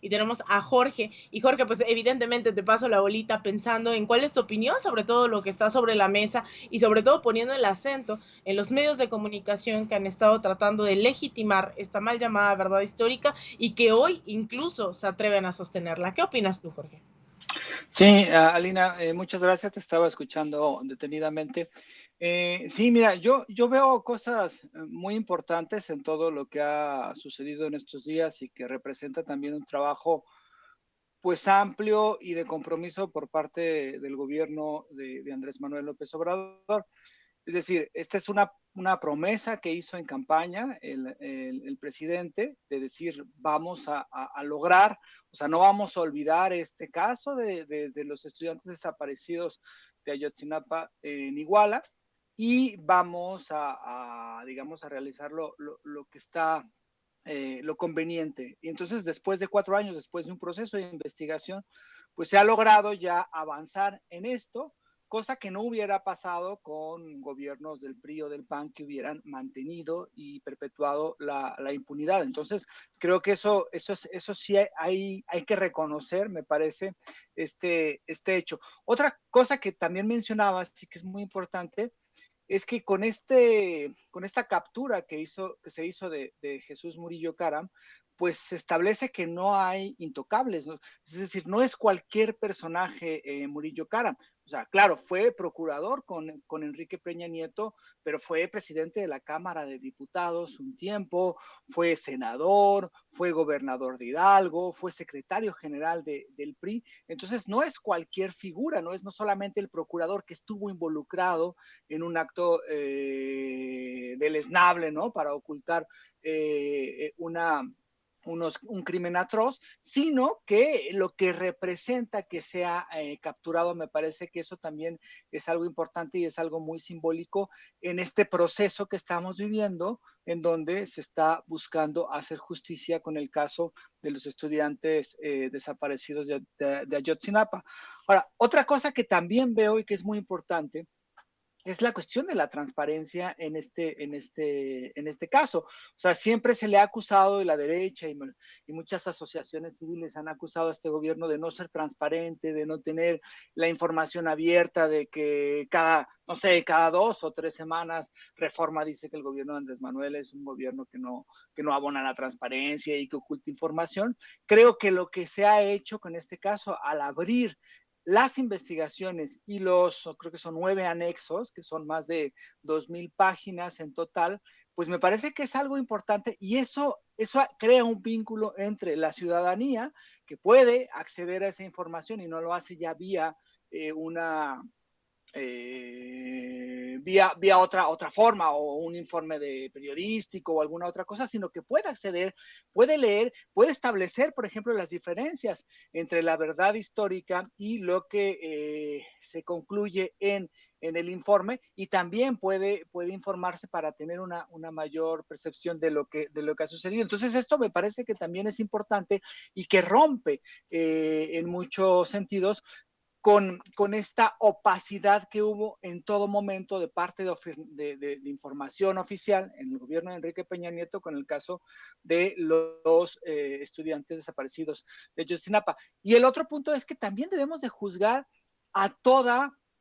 Y tenemos a Jorge. Y Jorge, pues evidentemente te paso la bolita pensando en cuál es tu opinión sobre todo lo que está sobre la mesa y sobre todo poniendo el acento en los medios de comunicación que han estado tratando de legitimar esta mal llamada verdad histórica y que hoy incluso se atreven a sostenerla. ¿Qué opinas tú, Jorge? Sí, Alina, muchas gracias, te estaba escuchando detenidamente. Sí, mira, yo veo cosas muy importantes en todo lo que ha sucedido en estos días y que representa también un trabajo pues amplio y de compromiso por parte del gobierno de Andrés Manuel López Obrador. Es decir, esta es una promesa que hizo en campaña el presidente de decir vamos a lograr, o sea, no vamos a olvidar este caso de los estudiantes desaparecidos de Ayotzinapa en Iguala y vamos digamos, a realizar lo que está lo conveniente. Y entonces, después de 4 años, después de un proceso de investigación, pues se ha logrado ya avanzar en esto, cosa que no hubiera pasado con gobiernos del PRI o del PAN que hubieran mantenido y perpetuado la impunidad. Entonces, creo que eso sí hay que reconocer, me parece, este hecho. Otra cosa que también mencionabas, sí que es muy importante, es que con esta captura que se hizo de Jesús Murillo Caram, pues se establece que no hay intocables, ¿no? Es decir, no es cualquier personaje Murillo Caram. O sea, claro, fue procurador con Enrique Peña Nieto, pero fue presidente de la Cámara de Diputados un tiempo, fue senador, fue gobernador de Hidalgo, fue secretario general del PRI. Entonces, no es cualquier figura, no solamente el procurador que estuvo involucrado en un acto deleznable, ¿no? Para ocultar un crimen atroz, sino que lo que representa que sea capturado, me parece que eso también es algo importante y es algo muy simbólico en este proceso que estamos viviendo, en donde se está buscando hacer justicia con el caso de los estudiantes desaparecidos de Ayotzinapa. Ahora, otra cosa que también veo y que es muy importante es la cuestión de la transparencia en este caso. O sea, siempre se le ha acusado de la derecha y muchas asociaciones civiles han acusado a este gobierno de no ser transparente, de no tener la información abierta, de que no sé, cada 2 o 3 semanas Reforma dice que el gobierno de Andrés Manuel es un gobierno que no abona la transparencia y que oculta información. Creo que lo que se ha hecho con este caso, al abrir las investigaciones y creo que son 9 anexos, que son más de 2,000 páginas en total, pues me parece que es algo importante y eso crea un vínculo entre la ciudadanía que puede acceder a esa información y no lo hace ya vía vía otra forma o un informe de periodístico o alguna otra cosa, sino que puede acceder, puede leer, puede establecer, por ejemplo, las diferencias entre la verdad histórica y lo que se concluye en el informe y también puede informarse para tener una mayor percepción de lo que ha sucedido. Entonces, esto me parece que también es importante y que rompe en muchos sentidos con esta opacidad que hubo en todo momento de parte de información oficial en el gobierno de Enrique Peña Nieto con el caso de los estudiantes desaparecidos de Ayotzinapa. Y el otro punto es que también debemos de juzgar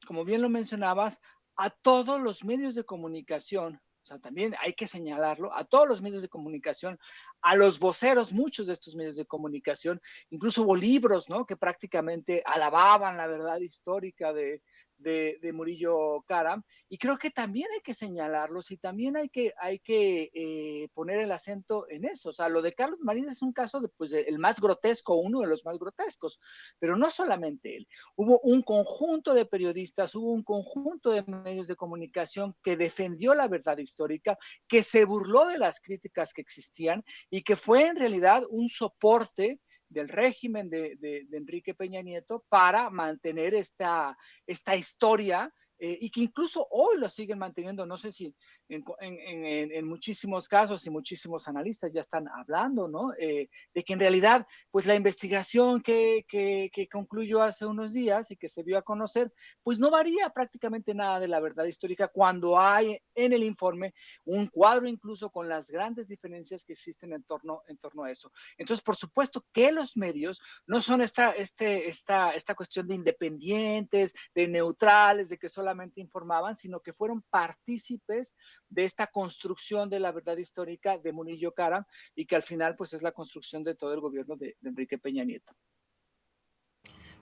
como bien lo mencionabas, a todos los medios de comunicación. O sea, también hay que señalarlo, a todos los medios de comunicación, a los voceros, muchos de estos medios de comunicación, incluso hubo libros, ¿no? Que prácticamente alababan la verdad histórica de Murillo Karam, y creo que también hay que señalarlos y también hay que poner el acento en eso. O sea, lo de Carlos Marín es un caso el más grotesco, uno de los más grotescos, pero no solamente él. Hubo un conjunto de periodistas, hubo un conjunto de medios de comunicación que defendió la verdad histórica, que se burló de las críticas que existían y que fue en realidad un soporte del régimen de Enrique Peña Nieto para mantener esta historia y que incluso hoy lo siguen manteniendo. No sé si en muchísimos casos y muchísimos analistas ya están hablando, ¿no? De que en realidad, pues la investigación que concluyó hace unos días y que se dio a conocer, pues no varía prácticamente nada de la verdad histórica, cuando hay en el informe un cuadro incluso con las grandes diferencias que existen en torno a eso. Entonces, por supuesto que los medios no son esta cuestión de independientes, de neutrales, de que solamente informaban, sino que fueron partícipes de esta construcción de la verdad histórica de Murillo Karam, y que al final pues es la construcción de todo el gobierno de Enrique Peña Nieto.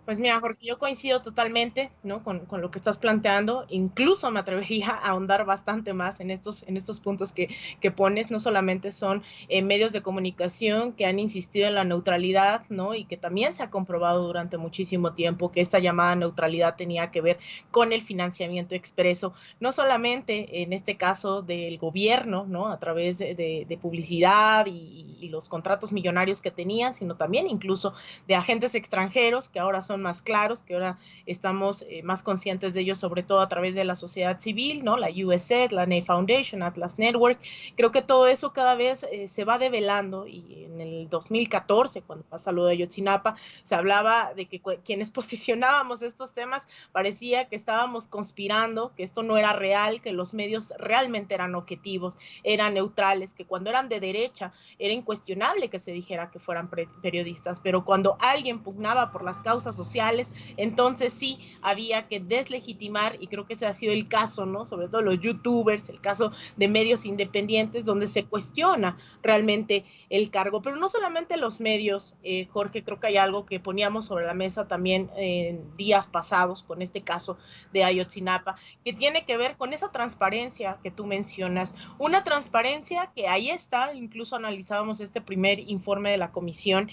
Pues mira, Jorge, yo coincido totalmente, ¿no? Con lo que estás planteando. Incluso me atrevería a ahondar bastante más en estos puntos que pones. No solamente son medios de comunicación que han insistido en la neutralidad, ¿no? Y que también se ha comprobado durante muchísimo tiempo que esta llamada neutralidad tenía que ver con el financiamiento expreso, no solamente en este caso del gobierno, ¿no? A través de publicidad y los contratos millonarios que tenían, sino también incluso de agentes extranjeros que ahora son más claros, que ahora estamos más conscientes de ellos, sobre todo a través de la sociedad civil, ¿no? La USAID, la Ney Foundation, Atlas Network. Creo que todo eso cada vez se va develando, y en el 2014, cuando pasa lo de Ayotzinapa, se hablaba de que quienes posicionábamos estos temas parecía que estábamos conspirando, que esto no era real, que los medios realmente eran objetivos, eran neutrales, que cuando eran de derecha era incuestionable que se dijera que fueran periodistas, pero cuando alguien pugnaba por las causas sociales, entonces sí había que deslegitimar, y creo que ese ha sido el caso, ¿no? Sobre todo los youtubers, el caso de medios independientes, donde se cuestiona realmente el cargo. Pero no solamente los medios, Jorge, creo que hay algo que poníamos sobre la mesa también en días pasados con este caso de Ayotzinapa, que tiene que ver con esa transparencia que tú mencionas, una transparencia que ahí está. Incluso analizábamos este primer informe de la comisión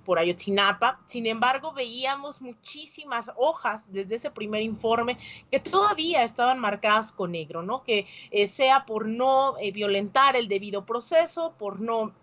por Ayotzinapa. Sin embargo, veíamos muchísimas hojas desde ese primer informe que todavía estaban marcadas con negro, ¿no? Que sea por no violentar el debido proceso, por no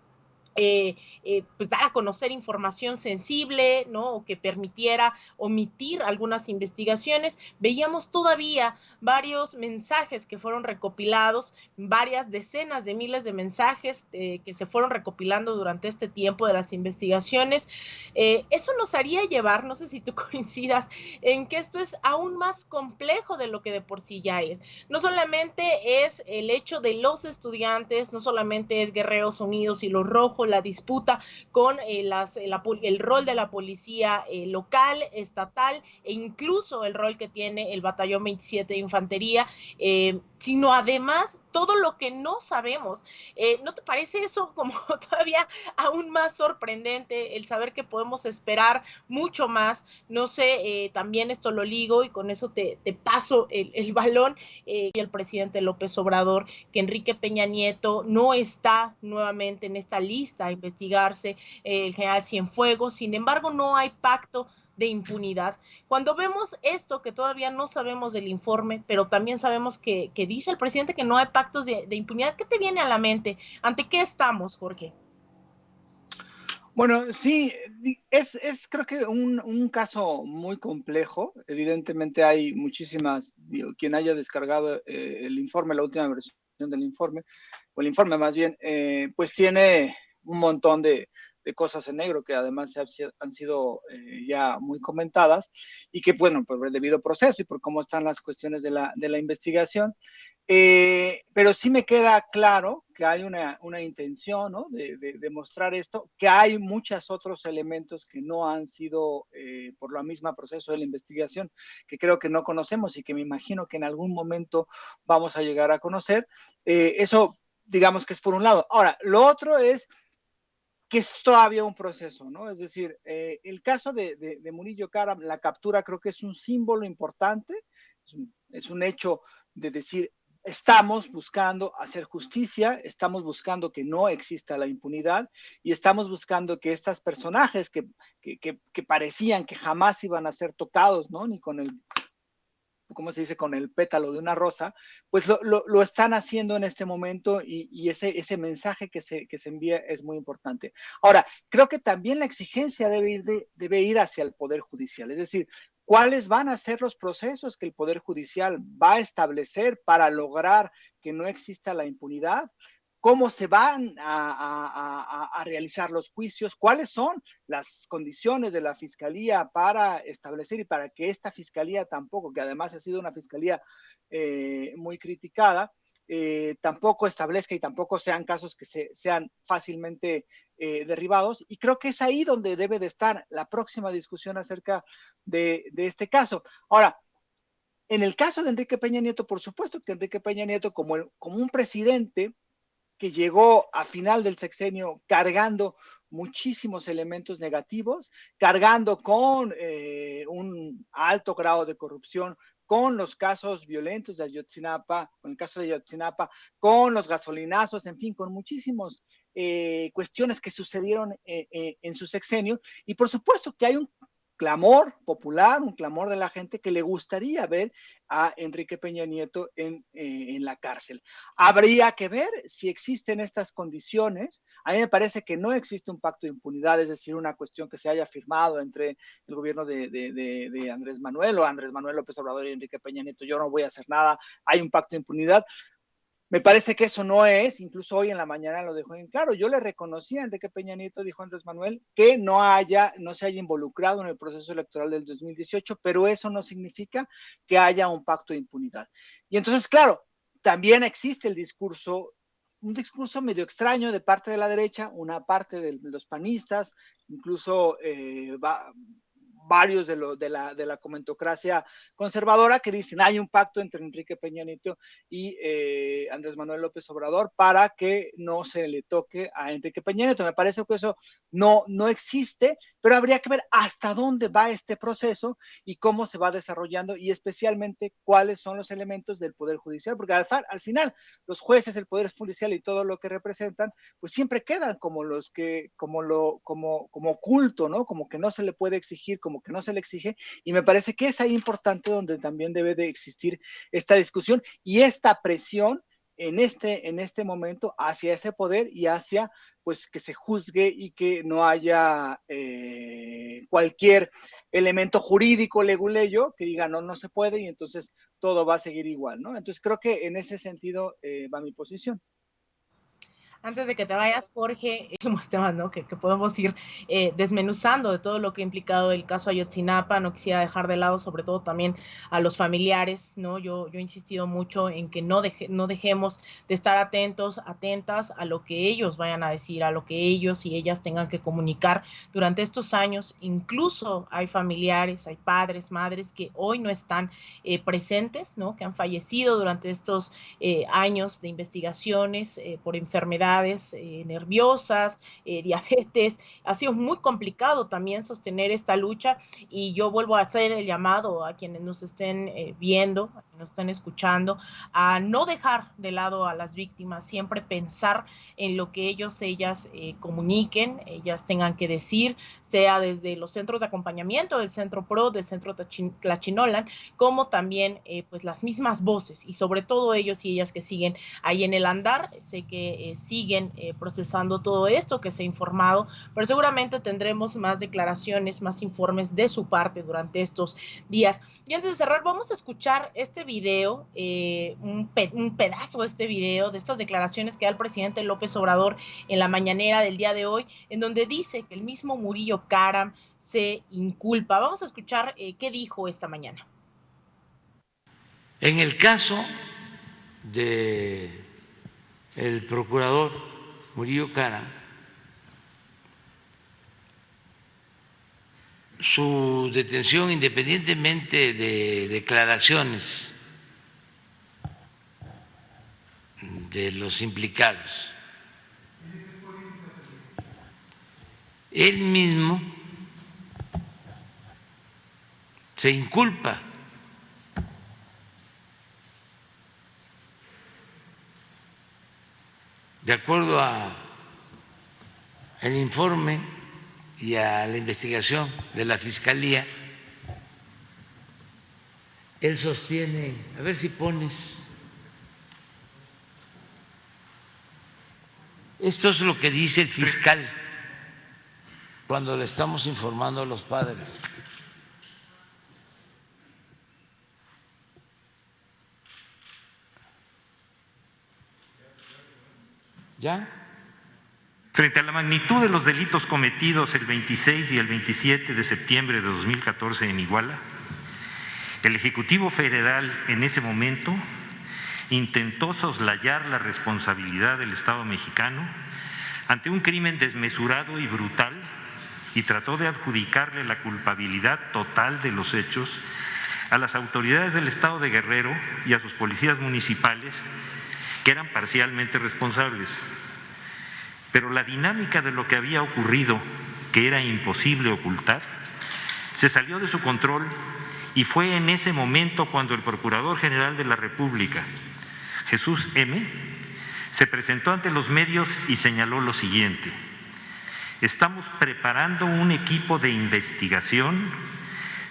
pues dar a conocer información sensible, ¿no? O que permitiera omitir algunas investigaciones. Veíamos todavía varios mensajes que fueron recopilados, varias decenas de miles de mensajes que se fueron recopilando durante este tiempo de las investigaciones. Eso nos haría llevar, no sé si tú coincidas, en que esto es aún más complejo de lo que de por sí ya es. No solamente es el hecho de los estudiantes, no solamente es Guerreros Unidos y los Rojos, la disputa con el rol de la policía local, estatal, e incluso el rol que tiene el Batallón 27 de Infantería, sino además todo lo que no sabemos. ¿No te parece eso como todavía aún más sorprendente, el saber que podemos esperar mucho más? No sé, también esto lo ligo y con eso te paso el balón, y el presidente López Obrador, que Enrique Peña Nieto no está nuevamente en esta lista a investigarse, el general Cienfuegos. Sin embargo, no hay pacto de impunidad. Cuando vemos esto, que todavía no sabemos del informe, pero también sabemos que dice el presidente que no hay pactos de impunidad, ¿qué te viene a la mente? ¿Ante qué estamos, Jorge? Bueno, sí, es creo que un caso muy complejo. Evidentemente hay muchísimas, quien haya descargado el informe, la última versión del informe, o el informe más bien, pues tiene un montón de cosas en negro que además han sido ya muy comentadas, y que, bueno, por el debido proceso y por cómo están las cuestiones de la investigación, pero sí me queda claro que hay una intención, ¿no? de mostrar esto, que hay muchos otros elementos que no han sido, por la misma proceso de la investigación, que creo que no conocemos y que me imagino que en algún momento vamos a llegar a conocer. Eso, digamos que es por un lado. Ahora, lo otro es que es todavía un proceso, ¿no? Es decir, el caso de Murillo Karam, la captura, creo que es un símbolo importante, es un hecho de decir, estamos buscando hacer justicia, estamos buscando que no exista la impunidad, y estamos buscando que estos personajes que parecían que jamás iban a ser tocados, ¿no? Ni con el, ¿cómo se dice?, con el pétalo de una rosa, pues lo están haciendo en este momento, y ese mensaje que se envía es muy importante. Ahora, creo que también la exigencia debe ir hacia el Poder Judicial, es decir, ¿Cuáles van a ser los procesos que el Poder Judicial va a establecer para lograr que no exista la impunidad? ¿Cómo se van a realizar los juicios? ¿Cuáles son las condiciones de la Fiscalía para establecer y para que esta Fiscalía tampoco, que además ha sido una Fiscalía muy criticada, tampoco establezca y tampoco sean casos que sean fácilmente derribados? Y creo que es ahí donde debe de estar la próxima discusión acerca de este caso. Ahora, en el caso de Enrique Peña Nieto, por supuesto que Enrique Peña Nieto, como un presidente que llegó a final del sexenio cargando muchísimos elementos negativos, cargando con un alto grado de corrupción, con los casos violentos de Ayotzinapa, con el caso de Ayotzinapa, con los gasolinazos, en fin, con muchísimas cuestiones que sucedieron en su sexenio. Y por supuesto que hay un clamor popular, un clamor de la gente que le gustaría ver a Enrique Peña Nieto en la cárcel. Habría que ver si existen estas condiciones. A mí me parece que no existe un pacto de impunidad, es decir, una cuestión que se haya firmado entre el gobierno de Andrés Manuel o Andrés Manuel López Obrador y Enrique Peña Nieto. Yo no voy a hacer nada, hay un pacto de impunidad. Me parece que eso no es, incluso hoy en la mañana lo dejó en claro. Yo le reconocí a Enrique Peña Nieto, dijo Andrés Manuel, que no se haya involucrado en el proceso electoral del 2018, pero eso no significa que haya un pacto de impunidad. Y entonces, claro, también existe un discurso medio extraño de parte de la derecha, una parte de los panistas, incluso varios de la comentocracia conservadora que dicen hay un pacto entre Enrique Peña Nieto y Andrés Manuel López Obrador para que no se le toque a Enrique Peña Nieto. Me parece que eso no existe, pero habría que ver hasta dónde va este proceso y cómo se va desarrollando y especialmente cuáles son los elementos del Poder Judicial, porque al final los jueces, el Poder Judicial y todo lo que representan, pues siempre quedan como oculto, ¿no? Como que no se le puede exigir, como que no se le exige, y me parece que es ahí importante donde también debe de existir esta discusión y esta presión en este momento hacia ese poder y hacia pues que se juzgue y que no haya cualquier elemento jurídico leguleyo que diga no se puede y entonces todo va a seguir igual, ¿no? Entonces creo que en ese sentido va mi posición. Antes de que te vayas, Jorge, últimos temas, ¿no? Que podemos ir desmenuzando de todo lo que ha implicado el caso Ayotzinapa. No quisiera dejar de lado, sobre todo también a los familiares, ¿no? Yo he insistido mucho en que no dejemos de estar atentas a lo que ellos vayan a decir, a lo que ellos y ellas tengan que comunicar durante estos años. Incluso hay familiares, hay padres, madres que hoy no están presentes, ¿no? Que han fallecido durante estos años de investigaciones por enfermedades nerviosas, diabetes. Ha sido muy complicado también sostener esta lucha y yo vuelvo a hacer el llamado a quienes nos estén viendo, a quienes nos estén escuchando, a no dejar de lado a las víctimas, siempre pensar en lo que ellas comuniquen, ellas tengan que decir, sea desde los centros de acompañamiento, del Centro PRO, del Centro Tlachinolan, como también pues las mismas voces y sobre todo ellos y ellas que siguen ahí en el andar. Sé que siguen procesando todo esto que se ha informado, pero seguramente tendremos más declaraciones, más informes de su parte durante estos días. Y antes de cerrar, vamos a escuchar este video, un pedazo de este video, de estas declaraciones que da el presidente López Obrador en la mañanera del día de hoy, en donde dice que el mismo Murillo Karam se inculpa. Vamos a escuchar qué dijo esta mañana. En el caso de el procurador Murillo Karam, su detención, independientemente de declaraciones de los implicados, él mismo se inculpa. De acuerdo al informe y a la investigación de la Fiscalía, él sostiene, a ver si pones, esto es lo que dice el fiscal cuando le estamos informando a los padres. ¿Ya? Frente a la magnitud de los delitos cometidos el 26 y el 27 de septiembre de 2014 en Iguala, el Ejecutivo Federal en ese momento intentó soslayar la responsabilidad del Estado mexicano ante un crimen desmesurado y brutal y trató de adjudicarle la culpabilidad total de los hechos a las autoridades del Estado de Guerrero y a sus policías municipales, que eran parcialmente responsables. Pero la dinámica de lo que había ocurrido, que era imposible ocultar, se salió de su control y fue en ese momento cuando el Procurador General de la República, Jesús M., se presentó ante los medios y señaló lo siguiente: estamos preparando un equipo de investigación,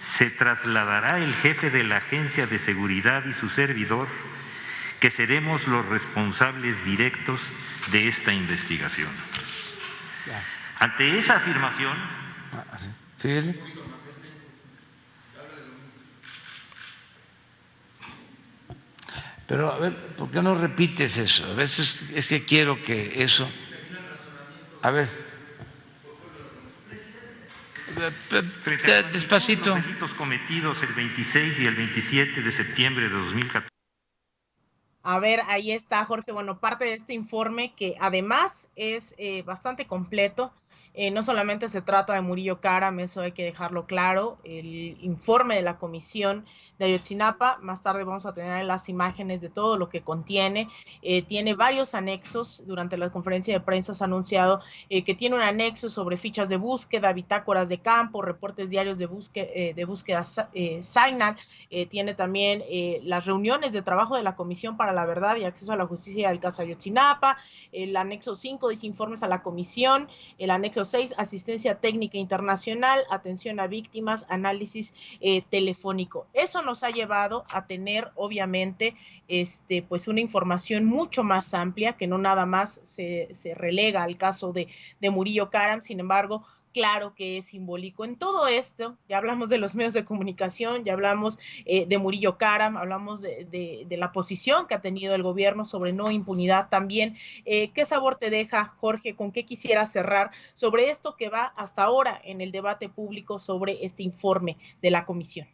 se trasladará el jefe de la Agencia de Seguridad y su servidor, que seremos los responsables directos de esta investigación. Ante esa afirmación, sí. Pero a ver, ¿por qué no repites eso? A veces es que quiero que eso… A ver. Despacito. Los delitos cometidos el 26 y el 27 de septiembre de 2014. A ver, ahí está, Jorge. Bueno, parte de este informe que además es bastante completo. No solamente se trata de Murillo Karam, eso hay que dejarlo claro. El informe de la Comisión de Ayotzinapa, más tarde vamos a tener las imágenes de todo lo que contiene. Tiene varios anexos. Durante la conferencia de prensa se ha anunciado que tiene un anexo sobre fichas de búsqueda, bitácoras de campo, reportes diarios de búsqueda SINAL. Tiene también las reuniones de trabajo de la Comisión para la Verdad y Acceso a la Justicia del caso Ayotzinapa. El anexo 5 dice informes a la Comisión. El anexo 6, asistencia técnica internacional, atención a víctimas, análisis telefónico. Eso nos ha llevado a tener, obviamente, pues una información mucho más amplia, que no nada más se relega al caso de Murillo Karam. Sin embargo, claro que es simbólico. En todo esto, ya hablamos de los medios de comunicación, ya hablamos de Murillo Karam, hablamos de la posición que ha tenido el gobierno sobre no impunidad también. ¿Qué sabor te deja, Jorge? ¿Con qué quisieras cerrar sobre esto que va hasta ahora en el debate público sobre este informe de la comisión?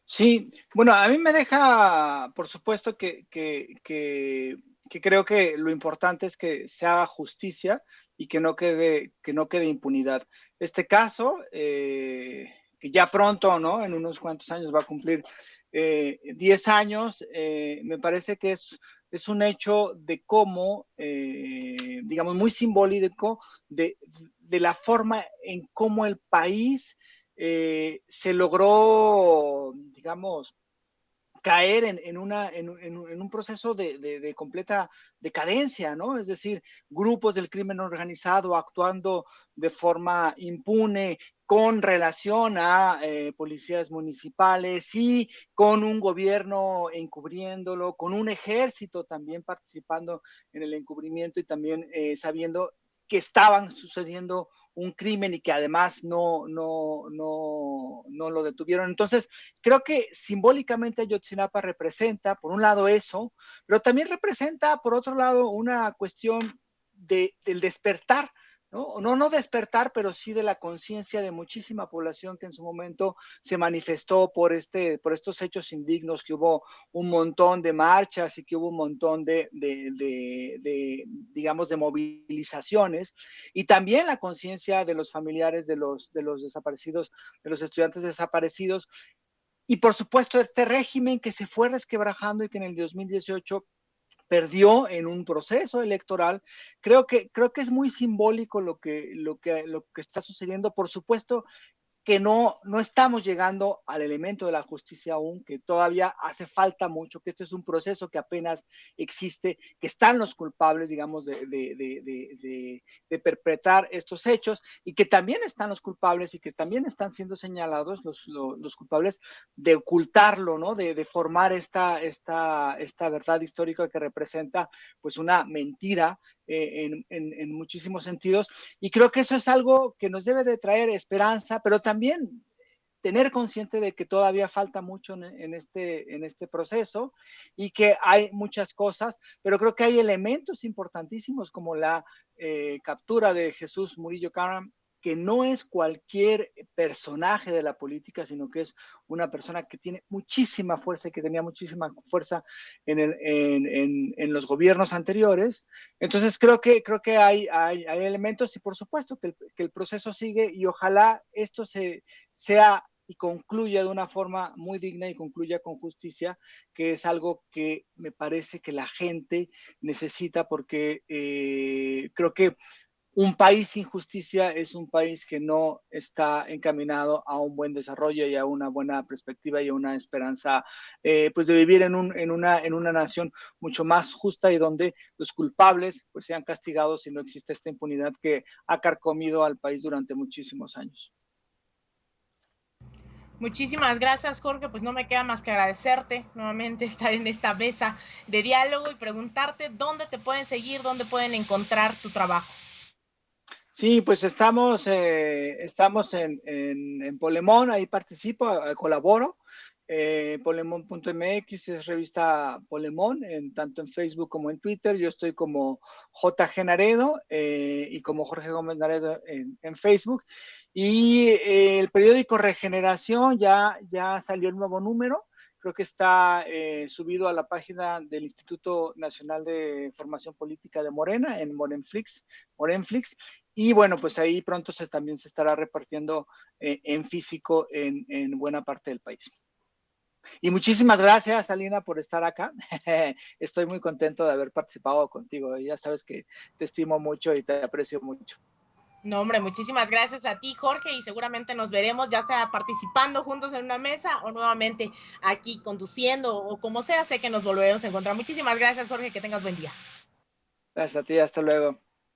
Sí, bueno, a mí me deja, por supuesto, que creo que lo importante es que se haga justicia y que no quede impunidad. Este caso, que ya pronto, ¿no? En unos cuantos años va a cumplir 10 años, me parece que es un hecho de cómo, digamos, muy simbólico de la forma en cómo el país se logró, digamos, caer en un proceso de completa decadencia, ¿no? Es decir, grupos del crimen organizado actuando de forma impune con relación a policías municipales y con un gobierno encubriéndolo, con un ejército también participando en el encubrimiento y también sabiendo que estaban sucediendo un crimen y que además no lo detuvieron. Entonces, creo que simbólicamente Ayotzinapa representa, por un lado eso, pero también representa, por otro lado, una cuestión del despertar, no despertar, pero sí de la conciencia de muchísima población que en su momento se manifestó por estos hechos indignos, que hubo un montón de marchas y que hubo un montón de digamos, de movilizaciones, y también la conciencia de los familiares de los desaparecidos, de los estudiantes desaparecidos, y por supuesto este régimen que se fue resquebrajando y que en el 2018 perdió en un proceso electoral. Creo que es muy simbólico lo que está sucediendo. Por supuesto que no estamos llegando al elemento de la justicia aún, que todavía hace falta mucho, que este es un proceso que apenas existe, que están los culpables, digamos, de perpetrar estos hechos, y que también están los culpables y que también están siendo señalados los culpables de ocultarlo, ¿no? De formar esta verdad histórica que representa pues una mentira en muchísimos sentidos, y creo que eso es algo que nos debe de traer esperanza, pero también tener consciente de que todavía falta mucho en este proceso y que hay muchas cosas, pero creo que hay elementos importantísimos como la captura de Jesús Murillo Caram, que no es cualquier personaje de la política, sino que es una persona que tiene muchísima fuerza y que tenía muchísima fuerza en los gobiernos anteriores. Entonces creo que hay elementos y por supuesto que el proceso sigue y ojalá esto sea y concluya de una forma muy digna y concluya con justicia, que es algo que me parece que la gente necesita porque creo que un país sin justicia es un país que no está encaminado a un buen desarrollo y a una buena perspectiva y a una esperanza pues de vivir en una nación mucho más justa y donde los culpables pues sean castigados y no existe esta impunidad que ha carcomido al país durante muchísimos años. Muchísimas gracias, Jorge. Pues no me queda más que agradecerte nuevamente estar en esta mesa de diálogo y preguntarte dónde te pueden seguir, dónde pueden encontrar tu trabajo. Sí, pues estamos en Polemón, ahí participo, colaboro. Polemón.mx es revista Polemón, tanto en Facebook como en Twitter. Yo estoy como JG Naredo y como Jorge Gómez Naredo en Facebook. Y el periódico Regeneración ya salió el nuevo número. Creo que está subido a la página del Instituto Nacional de Formación Política de Morena, en Morenflix. Y bueno, pues ahí pronto también se estará repartiendo en físico en buena parte del país. Y muchísimas gracias, Alina, por estar acá. Estoy muy contento de haber participado contigo. Ya sabes que te estimo mucho y te aprecio mucho. No, hombre, muchísimas gracias a ti, Jorge, y seguramente nos veremos ya sea participando juntos en una mesa o nuevamente aquí conduciendo o como sea, sé que nos volveremos a encontrar. Muchísimas gracias, Jorge, que tengas buen día. Gracias a ti, hasta luego.